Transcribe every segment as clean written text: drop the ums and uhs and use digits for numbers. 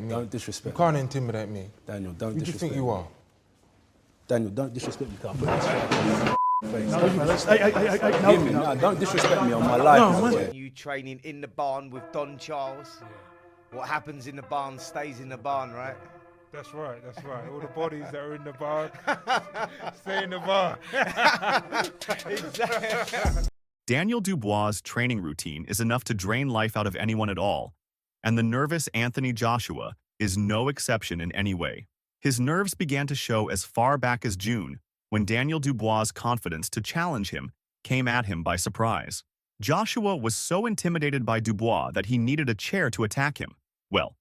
Don't disrespect You can't intimidate me. Daniel, don't Who do you disrespect think you are? Daniel, don't disrespect me, can't put this straight on your face. Hey, Hear me? No, don't disrespect me on my life. No, You training in the barn with Don Charles. What happens in the barn stays in the barn, right? That's right, that's right. All the bodies that are in the barn, stay in the barn. Exactly. Daniel Dubois' training routine is enough to drain life out of anyone at all, and the nervous Anthony Joshua is no exception in any way. His nerves began to show as far back as June, when Daniel Dubois' confidence to challenge him came at him by surprise. Joshua was so intimidated by Dubois that he needed a chair to attack him. Well,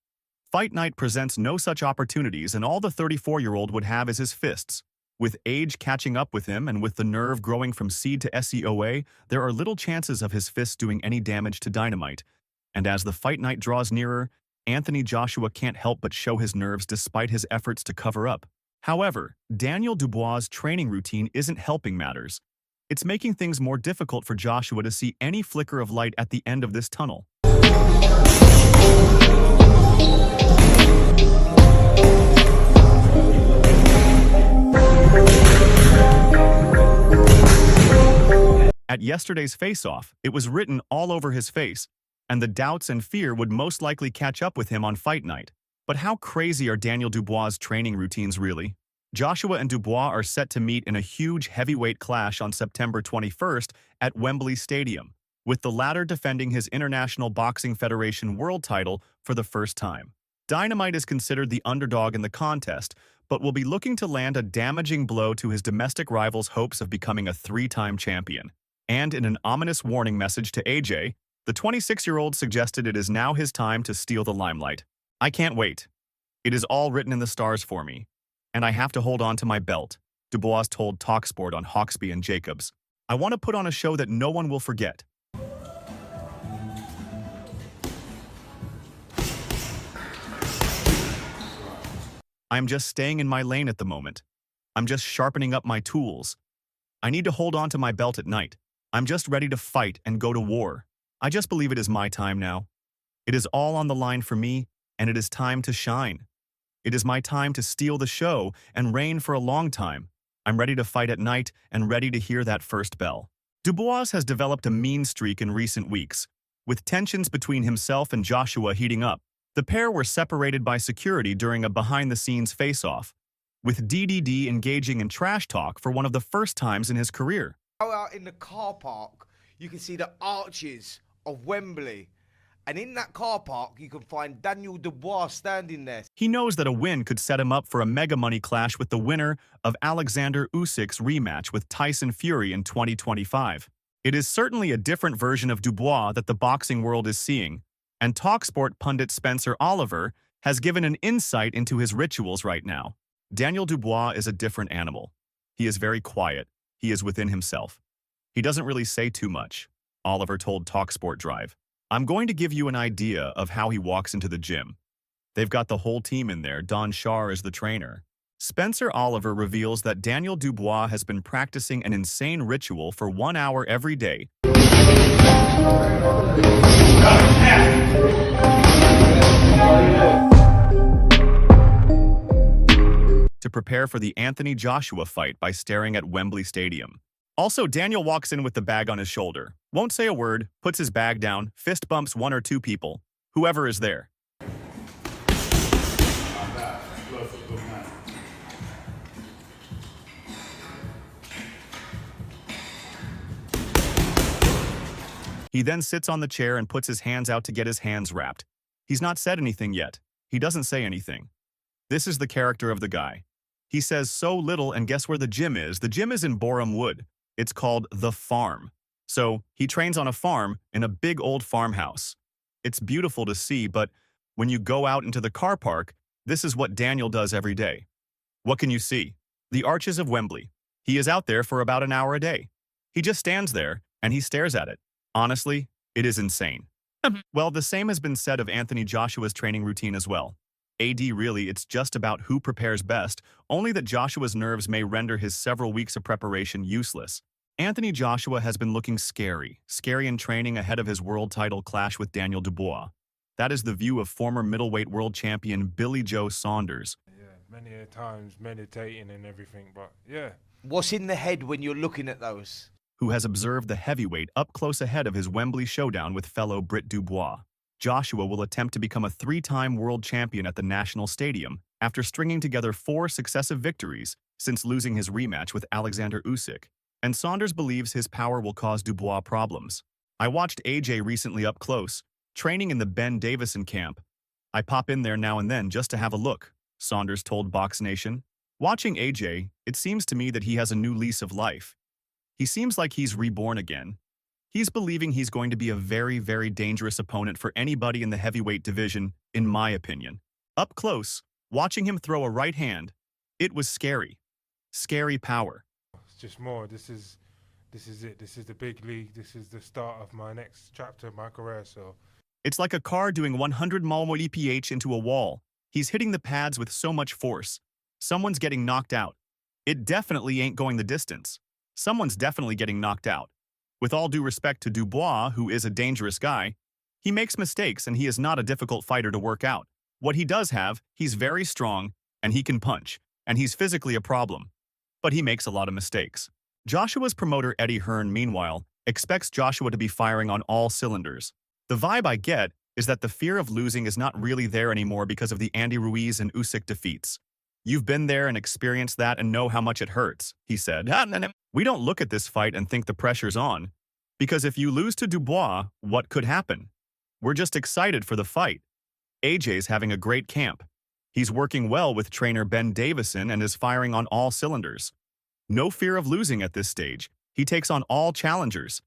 fight night presents no such opportunities, and all the 34-year-old would have is his fists. With age catching up with him and with the nerve growing from seed to SEOA, there are little chances of his fists doing any damage to Dynamite. And as the fight night draws nearer, Anthony Joshua can't help but show his nerves despite his efforts to cover up. However, Daniel Dubois' training routine isn't helping matters. It's making things more difficult for Joshua to see any flicker of light at the end of this tunnel. At yesterday's face-off, it was written all over his face, and the doubts and fear would most likely catch up with him on fight night. But how crazy are Daniel Dubois' training routines really? Joshua and Dubois are set to meet in a huge heavyweight clash on September 21st at Wembley Stadium, with the latter defending his International Boxing Federation world title for the first time. Dynamite is considered the underdog in the contest, but will be looking to land a damaging blow to his domestic rival's hopes of becoming a three-time champion. And in an ominous warning message to AJ, the 26-year-old suggested it is now his time to steal the limelight. I can't wait. It is all written in the stars for me, and I have to hold on to my belt, Dubois told TalkSport on Hawksby and Jacobs. I want to put on a show that no one will forget. I'm just staying in my lane at the moment. I'm just sharpening up my tools. I need to hold on to my belt at night. I'm just ready to fight and go to war. I just believe it is my time now. It is all on the line for me, and it is time to shine. It is my time to steal the show and reign for a long time. I'm ready to fight at night and ready to hear that first bell. Dubois has developed a mean streak in recent weeks, with tensions between himself and Joshua heating up. The pair were separated by security during a behind-the-scenes face-off, with DDD engaging in trash talk for one of the first times in his career. Out in the car park, you can see the arches of Wembley. And in that car park, you can find Daniel Dubois standing there. He knows that a win could set him up for a mega money clash with the winner of Alexander Usyk's rematch with Tyson Fury in 2025. It is certainly a different version of Dubois that the boxing world is seeing, and TalkSport pundit Spencer Oliver has given an insight into his rituals right now. Daniel Dubois is a different animal. He is very quiet. He is within himself. He doesn't really say too much, Oliver told TalkSport Drive. I'm going to give you an idea of how he walks into the gym. They've got the whole team in there. Don Shar is the trainer. Spencer Oliver reveals that Daniel Dubois has been practicing an insane ritual for 1 hour every day to prepare for the Anthony Joshua fight by staring at Wembley Stadium. Also, Daniel walks in with the bag on his shoulder, won't say a word, puts his bag down, fist bumps one or two people, whoever is there. He then sits on the chair and puts his hands out to get his hands wrapped. He's not said anything yet. He doesn't say anything. This is the character of the guy. He says so little, and guess where the gym is? The gym is in Boreham Wood. It's called The Farm. So he trains on a farm in a big old farmhouse. It's beautiful to see, but when you go out into the car park, this is what Daniel does every day. What can you see? The arches of Wembley. He is out there for about an hour a day. He just stands there and he stares at it. Honestly, it is insane. Well, the same has been said of Anthony Joshua's training routine as well. Really, it's just about who prepares best, only that Joshua's nerves may render his several weeks of preparation useless. Anthony Joshua has been looking scary in training ahead of his world title clash with Daniel Dubois. That is the view of former middleweight world champion Billy Joe Saunders, Yeah, many a times meditating and everything, but yeah. What's in the head when you're looking at those? who has observed the heavyweight up close ahead of his Wembley showdown with fellow Brit Dubois. Joshua will attempt to become a three-time world champion at the National Stadium after stringing together 4 successive victories since losing his rematch with Alexander Usyk, and Saunders believes his power will cause Dubois problems. I watched AJ recently up close, training in the Ben Davison camp. I pop in there now and then just to have a look, Saunders told Box Nation. Watching AJ, it seems to me that he has a new lease of life. He seems like he's reborn again. He's believing he's going to be a very, very dangerous opponent for anybody in the heavyweight division, in my opinion. Up close, watching him throw a right hand, it was scary. Scary power. It's just more. This is it. This is the big league. This is the start of my next chapter of my career. So It's like a car doing 100 mph into a wall. He's hitting the pads with so much force. Someone's getting knocked out. It definitely ain't going the distance. Someone's definitely getting knocked out. With all due respect to Dubois, who is a dangerous guy, he makes mistakes and he is not a difficult fighter to work out. What he does have, he's very strong and he can punch, and he's physically a problem. But he makes a lot of mistakes. Joshua's promoter Eddie Hearn, meanwhile, expects Joshua to be firing on all cylinders. The vibe I get is that the fear of losing is not really there anymore because of the Andy Ruiz and Usyk defeats. You've been there and experienced that and know how much it hurts, he said. We don't look at this fight and think the pressure's on. Because if you lose to Dubois, what could happen? We're just excited for the fight. AJ's having a great camp. He's working well with trainer Ben Davison and is firing on all cylinders. No fear of losing at this stage. He takes on all challengers.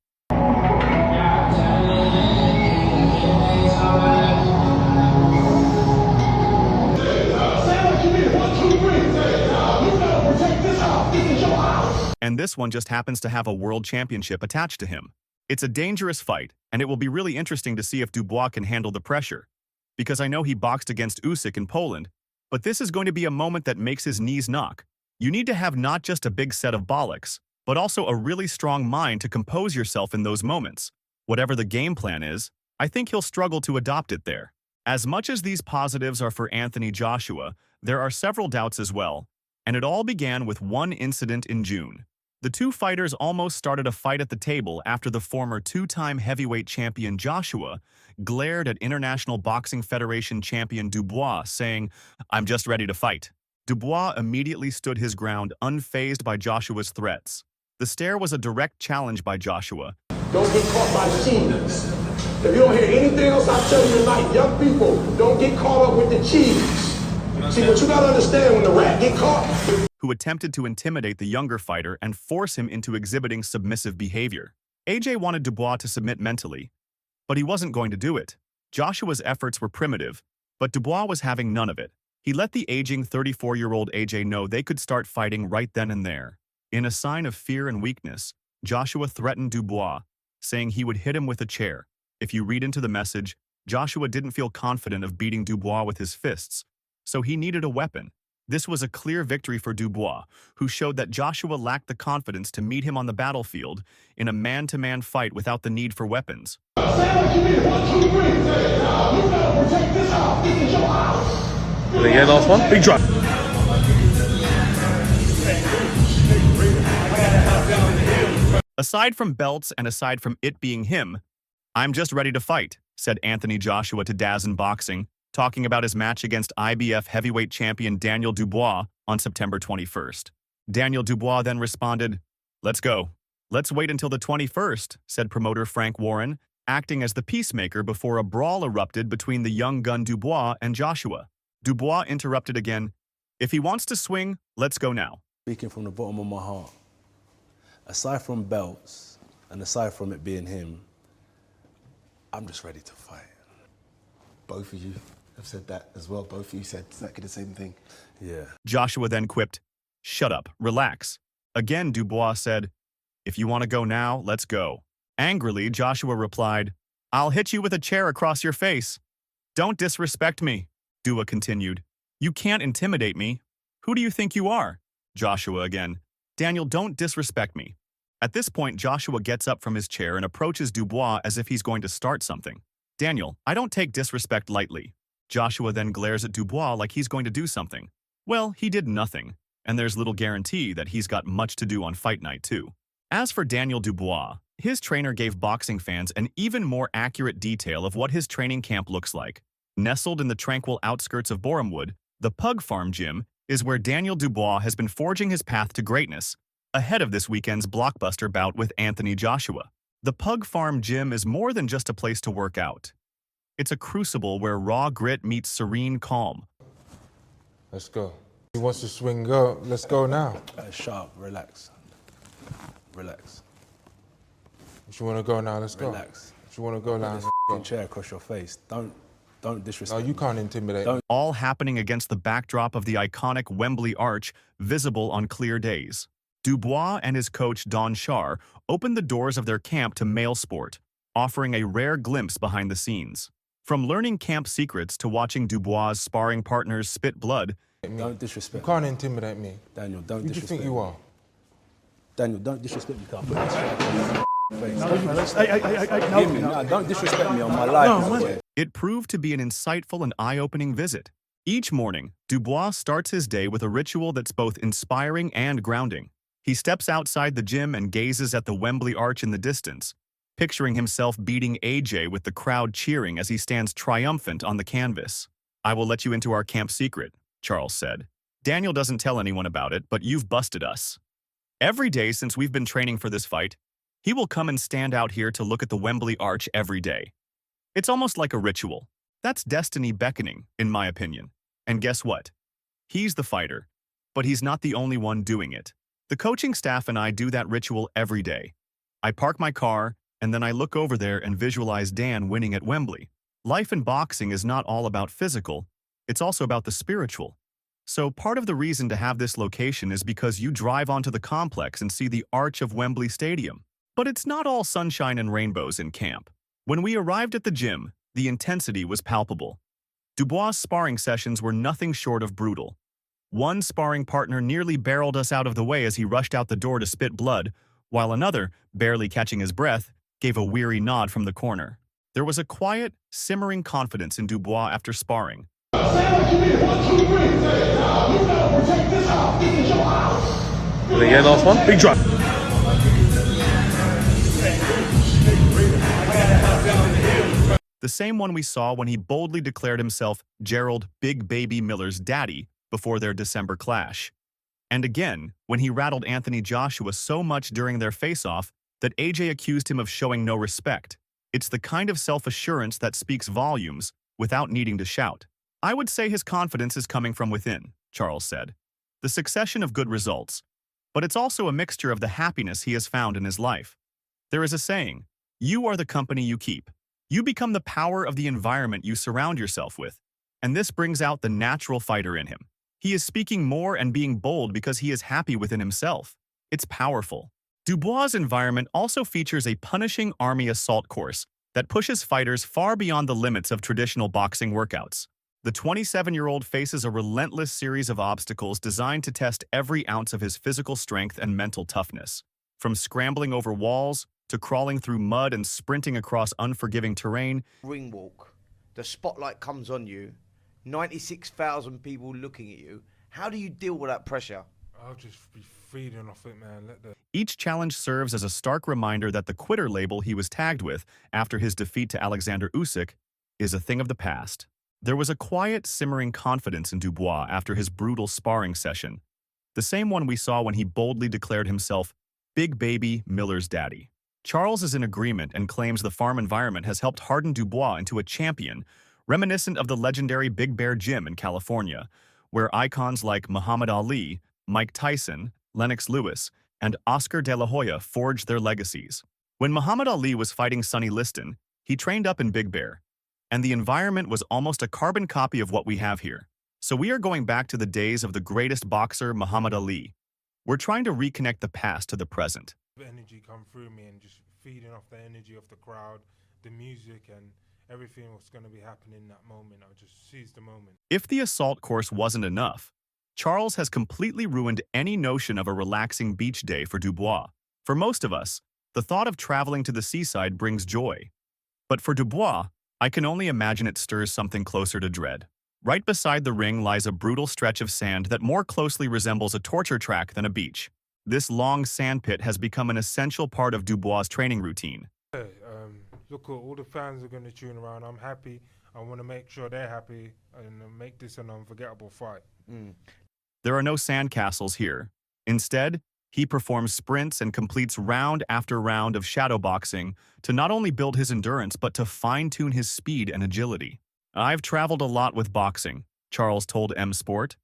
And this one just happens to have a world championship attached to him. It's a dangerous fight, and it will be really interesting to see if Dubois can handle the pressure. Because I know he boxed against Usyk in Poland, but this is going to be a moment that makes his knees knock. You need to have not just a big set of bollocks, but also a really strong mind to compose yourself in those moments. Whatever the game plan is, I think he'll struggle to adopt it there. As much as these positives are for Anthony Joshua, there are several doubts as well, and it all began with one incident in June. The two fighters almost started a fight at the table after the former 2-time heavyweight champion Joshua glared at International Boxing Federation champion Dubois, saying, "I'm just ready to fight." Dubois immediately stood his ground, unfazed by Joshua's threats. The stare was a direct challenge by Joshua. Don't get caught by cheese. If you don't hear anything else I tell you tonight, young people, don't get caught up with the cheese. See, what you gotta understand, when the rat get caught, who attempted to intimidate the younger fighter and force him into exhibiting submissive behavior. AJ wanted Dubois to submit mentally, but he wasn't going to do it. Joshua's efforts were primitive, but Dubois was having none of it. He let the aging 34-year-old AJ know they could start fighting right then and there. In a sign of fear and weakness, Joshua threatened Dubois, saying he would hit him with a chair. If you read into the message, Joshua didn't feel confident of beating Dubois with his fists, so he needed a weapon. This was a clear victory for Dubois, who showed that Joshua lacked the confidence to meet him on the battlefield in a man-to-man fight without the need for weapons. Last one. Big drop. Aside from belts and aside from it being him, "I'm just ready to fight," said Anthony Joshua to DAZN Boxing, talking about his match against IBF heavyweight champion Daniel Dubois on September 21st. Daniel Dubois then responded, "Let's go." "Let's wait until the 21st, said promoter Frank Warren, acting as the peacemaker before a brawl erupted between the young gun Dubois and Joshua. Dubois interrupted again, "If he wants to swing, let's go now." Speaking from the bottom of my heart, aside from belts and aside from it being him, I'm just ready to fight. Both of you have said that as well. Both of you said exactly the same thing. Yeah. Joshua then quipped, "Shut up, relax." Again, Dubois said, "If you want to go now, let's go." Angrily, Joshua replied, "I'll hit you with a chair across your face." "Don't disrespect me," Dubois continued. "You can't intimidate me. Who do you think you are?" Joshua again, "Daniel, don't disrespect me." At this point, Joshua gets up from his chair and approaches Dubois as if he's going to start something. "Daniel, I don't take disrespect lightly." Joshua then glares at Dubois like he's going to do something. Well, he did nothing, and there's little guarantee that he's got much to do on fight night too. As for Daniel Dubois, his trainer gave boxing fans an even more accurate detail of what his training camp looks like. Nestled in the tranquil outskirts of Borehamwood, the Pug Farm gym is where Daniel Dubois has been forging his path to greatness, ahead of this weekend's blockbuster bout with Anthony Joshua. The Pug Farm gym is more than just a place to work out. It's a crucible where raw grit meets serene calm. Let's go. He wants to swing, go. Let's go now. Sharp, relax. Relax. If you want to go now, let's go. Relax. If you want to go now, Put let's this go. chair across your face. Don't disrespect. No, you can't intimidate me. All happening against the backdrop of the iconic Wembley Arch, visible on clear days. Dubois and his coach Don Shar opened the doors of their camp to male sport, offering a rare glimpse behind the scenes. From learning camp secrets to watching Dubois' sparring partners spit blood, Don't disrespect. You can't intimidate me. Daniel, don't Who do you disrespect. think you are? Daniel, don't disrespect me. Can't put this chair across your face. No, don't disrespect me on my life. it proved to be an insightful and eye-opening visit. Each morning, Dubois starts his day with a ritual that's both inspiring and grounding. He steps outside the gym and gazes at the Wembley Arch in the distance, picturing himself beating AJ with the crowd cheering as he stands triumphant on the canvas. "I will let you into our camp secret," Charles said. "Daniel doesn't tell anyone about it, but you've busted us. Every day since we've been training for this fight, he will come and stand out here to look at the Wembley Arch every day. It's almost like a ritual. That's destiny beckoning, in my opinion. And guess what? He's the fighter, but he's not the only one doing it. The coaching staff and I do that ritual every day. I park my car, and then I look over there and visualize Dan winning at Wembley. Life in boxing is not all about physical, it's also about the spiritual. So part of the reason to have this location is because you drive onto the complex and see the arch of Wembley Stadium. But it's not all sunshine and rainbows in camp. When we arrived at the gym, the intensity was palpable. Dubois' sparring sessions were nothing short of brutal. One sparring partner nearly barreled us out of the way as he rushed out the door to spit blood, while another, barely catching his breath, gave a weary nod from the corner. There was a quiet, simmering confidence in Dubois after sparring. Say what you mean. 1, 2, 3. You gotta protect this house. This is your house. Gonna get last one. Big drive. The same one we saw when he boldly declared himself Gerald Big Baby Miller's daddy before their December clash. And again, when he rattled Anthony Joshua so much during their face-off that AJ accused him of showing no respect. It's the kind of self-assurance that speaks volumes without needing to shout. "I would say his confidence is coming from within," Charles said. "The succession of good results. But it's also a mixture of the happiness he has found in his life. There is a saying, you are the company you keep. You become the power of the environment you surround yourself with. And this brings out the natural fighter in him. He is speaking more and being bold because he is happy within himself. It's powerful." Dubois' environment also features a punishing army assault course that pushes fighters far beyond the limits of traditional boxing workouts. The 27-year-old faces a relentless series of obstacles designed to test every ounce of his physical strength and mental toughness. From scrambling over walls to crawling through mud and sprinting across unforgiving terrain. Ring walk. The spotlight comes on you. 96,000 people looking at you. How do you deal with that pressure? I'll just be feeding off it, man. Each challenge serves as a stark reminder that the quitter label he was tagged with after his defeat to Alexander Usyk is a thing of the past. There was a quiet, simmering confidence in Dubois after his brutal sparring session, the same one we saw when he boldly declared himself Big Baby Miller's daddy. Charles is in agreement and claims the farm environment has helped harden Dubois into a champion, reminiscent of the legendary Big Bear Gym in California, where icons like Muhammad Ali, Mike Tyson, Lennox Lewis, and Oscar De La Hoya forged their legacies. When Muhammad Ali was fighting Sonny Liston, he trained up in Big Bear, and the environment was almost a carbon copy of what we have here. So we are going back to the days of the greatest boxer, Muhammad Ali. We're trying to reconnect the past to the present. Energy come through me and just feeding off the energy of the crowd, the music, and everything what's going to be happening in that moment. I'll just seize the moment. If the assault course wasn't enough, Charles has completely ruined any notion of a relaxing beach day for Dubois. For most of us, the thought of traveling to the seaside brings joy. But for Dubois, I can only imagine it stirs something closer to dread. Right beside the ring lies a brutal stretch of sand that more closely resembles a torture track than a beach. This long sand pit has become an essential part of Dubois' training routine. Yeah, look, all the fans are going to tune around. I'm happy. I want to make sure they're happy and make this an unforgettable fight. There are no sandcastles here. Instead, he performs sprints and completes round after round of shadowboxing to not only build his endurance but to fine-tune his speed and agility. I've traveled a lot with boxing, Charles told M Sport.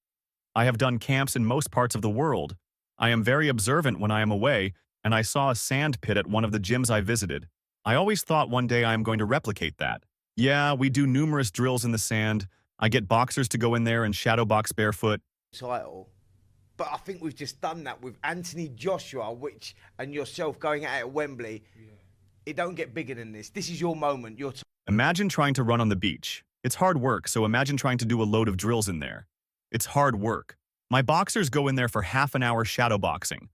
I have done camps in most parts of the world. I am very observant when I am away, and I saw a sand pit at one of the gyms I visited. I always thought one day I am going to replicate that. Yeah, we do numerous drills in the sand. I get boxers to go in there and shadowbox barefoot. Title. But I think we've just done that with Anthony Joshua, and yourself going at Wembley. Yeah. It don't get bigger than this. This is your moment. Imagine trying to run on the beach. It's hard work, so imagine trying to do a load of drills in there. It's hard work. My boxers go in there for half an hour shadowboxing.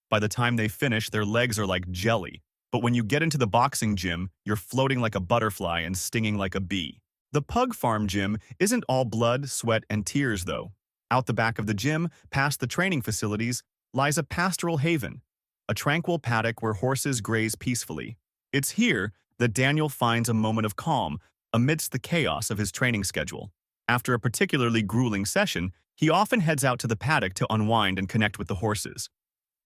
By the time they finish, their legs are like jelly. But when you get into the boxing gym, you're floating like a butterfly and stinging like a bee. The Pug Farm gym isn't all blood, sweat, and tears, though. Out the back of the gym, past the training facilities, lies a pastoral haven, a tranquil paddock where horses graze peacefully. It's here that Daniel finds a moment of calm amidst the chaos of his training schedule. After a particularly grueling session, he often heads out to the paddock to unwind and connect with the horses.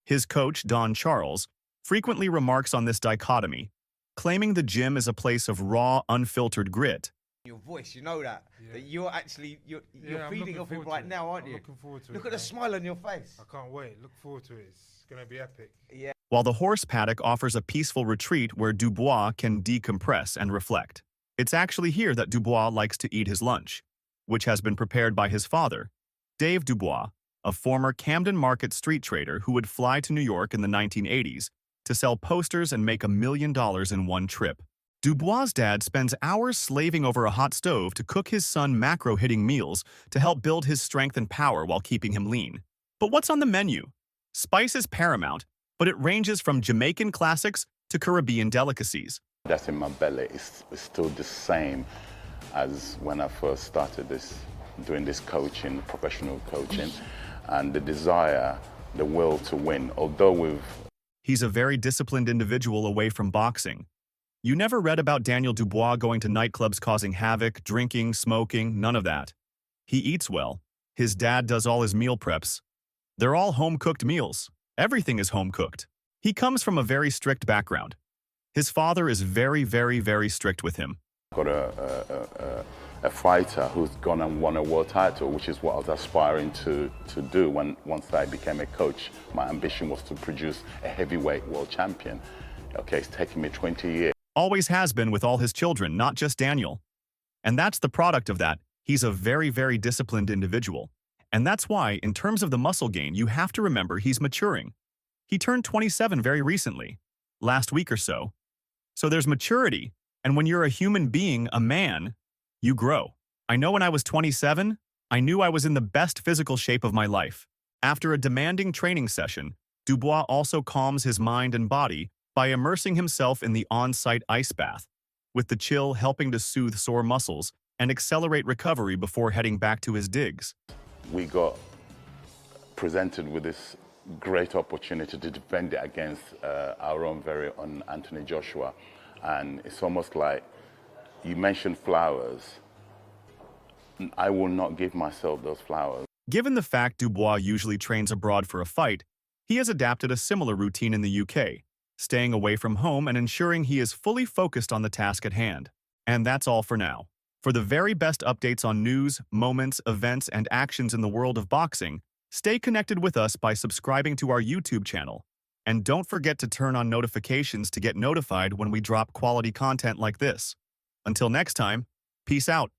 His coach, Don Charles, frequently remarks on this dichotomy, claiming the gym is a place of raw, unfiltered grit. Your voice, you know that. Yeah. That you're feeding off it right now, aren't you? I'm looking forward to it. Look at the smile on your face. I can't wait. Look forward to it. It's going to be epic. Yeah. While the horse paddock offers a peaceful retreat where Dubois can decompress and reflect. It's actually here that Dubois likes to eat his lunch, which has been prepared by his father, Dave Dubois, a former Camden Market street trader who would fly to New York in the 1980s to sell posters and make $1 million in one trip. Dubois' dad spends hours slaving over a hot stove to cook his son macro-hitting meals to help build his strength and power while keeping him lean. But what's on the menu? Spice is paramount, but it ranges from Jamaican classics to Caribbean delicacies. That's in my belly is still the same as when I first started doing this coaching, professional coaching, and the desire, the will to win. He's a very disciplined individual away from boxing. You never read about Daniel Dubois going to nightclubs causing havoc, drinking, smoking, none of that. He eats well. His dad does all his meal preps. They're all home-cooked meals. Everything is home-cooked. He comes from a very strict background. His father is very, very, very strict with him. Got a fighter who's gone and won a world title, which is what I was aspiring to do once I became a coach. My ambition was to produce a heavyweight world champion. Okay, it's taken me 20 years. Always has been with all his children, not just Daniel. And that's the product of that. He's a very, very disciplined individual. And that's why, in terms of the muscle gain, you have to remember he's maturing. He turned 27 very recently, last week or so. So there's maturity, and when you're a human being, a man, you grow. I know when I was 27, I knew I was in the best physical shape of my life. After a demanding training session, Dubois also calms his mind and body by immersing himself in the on-site ice bath, with the chill helping to soothe sore muscles and accelerate recovery before heading back to his digs. We got presented with this great opportunity to defend it against our own very own Anthony Joshua. And it's almost like you mentioned flowers. I will not give myself those flowers. Given the fact Dubois usually trains abroad for a fight, he has adapted a similar routine in the UK, staying away from home and ensuring he is fully focused on the task at hand. And that's all for now. For the very best updates on news, moments, events, and actions in the world of boxing, stay connected with us by subscribing to our YouTube channel. And don't forget to turn on notifications to get notified when we drop quality content like this. Until next time, peace out.